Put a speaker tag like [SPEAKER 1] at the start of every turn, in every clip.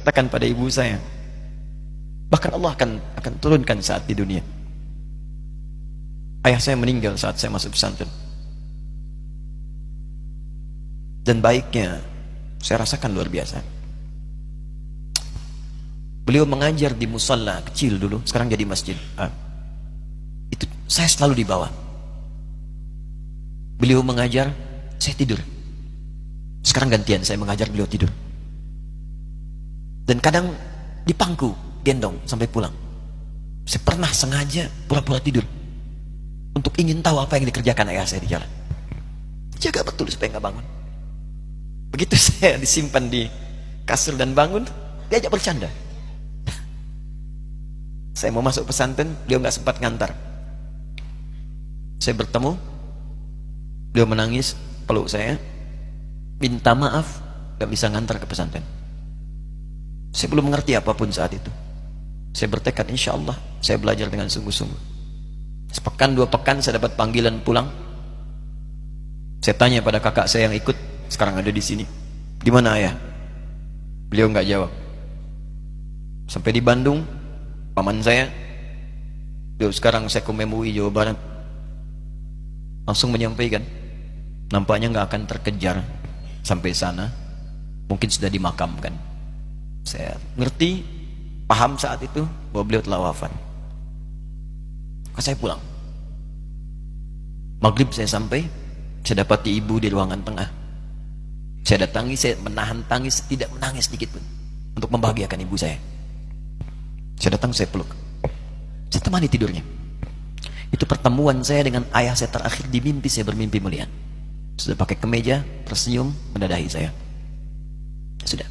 [SPEAKER 1] katakan pada ibu saya, bahkan Allah akan turunkan saat di dunia. Ayah saya meninggal saat saya masuk pesantren, dan baiknya saya rasakan luar biasa. Beliau mengajar di musalla kecil dulu, sekarang jadi masjid. Itu saya selalu dibawa. Beliau mengajar, saya tidur. Sekarang gantian saya mengajar, beliau tidur. Dan kadang dipangku, gendong sampai pulang. Saya pernah sengaja pura-pura tidur untuk ingin tahu apa yang dikerjakan ayah saya di jalan. Jaga betul supaya nggak bangun. Begitu saya disimpan di kasur dan bangun, diajak bercanda. Saya mau masuk pesantren, beliau nggak sempat ngantar. Saya bertemu, beliau menangis, peluk saya, minta maaf, gak bisa ngantar ke pesantren. Saya belum mengerti apapun saat itu. Saya bertekad, insya Allah saya belajar dengan sungguh-sungguh. Sepekan 2 pekan saya dapat panggilan pulang. Saya tanya pada kakak saya yang ikut, sekarang ada di sini, di mana ayah? Beliau nggak jawab. Sampai di Bandung, paman saya, beliau sekarang Sekom MUI Jawa Barat, langsung menyampaikan, nampaknya nggak akan terkejar sampai sana, mungkin sudah dimakamkan. Saya ngerti, paham saat itu bahwa beliau telah wafat. Maka saya pulang. Maghrib saya sampai, saya dapati ibu di ruangan tengah. Saya datangi, saya menahan tangis, tidak menangis sedikit pun, untuk membahagiakan ibu saya. Saya datang, saya peluk, saya temani tidurnya. Itu pertemuan saya dengan ayah saya terakhir di mimpi. Saya bermimpi melihat sudah pakai kemeja, tersenyum, mendadahi saya. Sudah.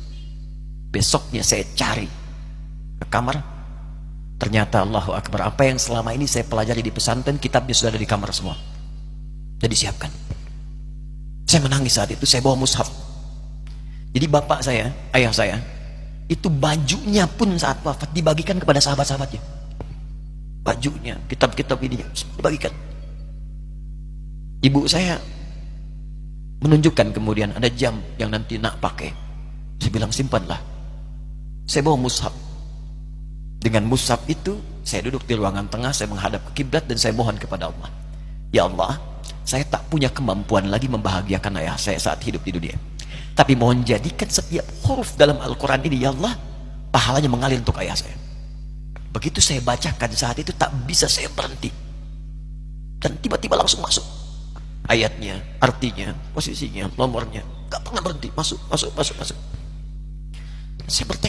[SPEAKER 1] Besoknya saya cari ke kamar, ternyata Allahu Akbar, apa yang selama ini saya pelajari di pesantren, kitabnya sudah ada di kamar semua, sudah disiapkan. Saya menangis saat itu. Saya bawa mushaf. Jadi bapak saya, ayah saya, itu bajunya pun saat wafat dibagikan kepada sahabat-sahabatnya. Bajunya, kitab-kitab ini dibagikan. Ibu saya menunjukkan kemudian ada jam yang nanti nak pakai. Saya bilang simpanlah. Saya bawa mushaf. Dengan mushaf itu saya duduk di ruangan tengah, saya menghadap ke kiblat dan saya mohon kepada Allah, ya Allah, saya tak punya kemampuan lagi membahagiakan ayah saya saat hidup di dunia, tapi mohon jadikan setiap huruf dalam Al-Quran ini, ya Allah, pahalanya mengalir untuk ayah saya. Begitu saya bacakan saat itu, tak bisa saya berhenti, dan tiba-tiba langsung masuk ayatnya, artinya, posisinya, nomornya, gak pernah berhenti, masuk. Saya bertekad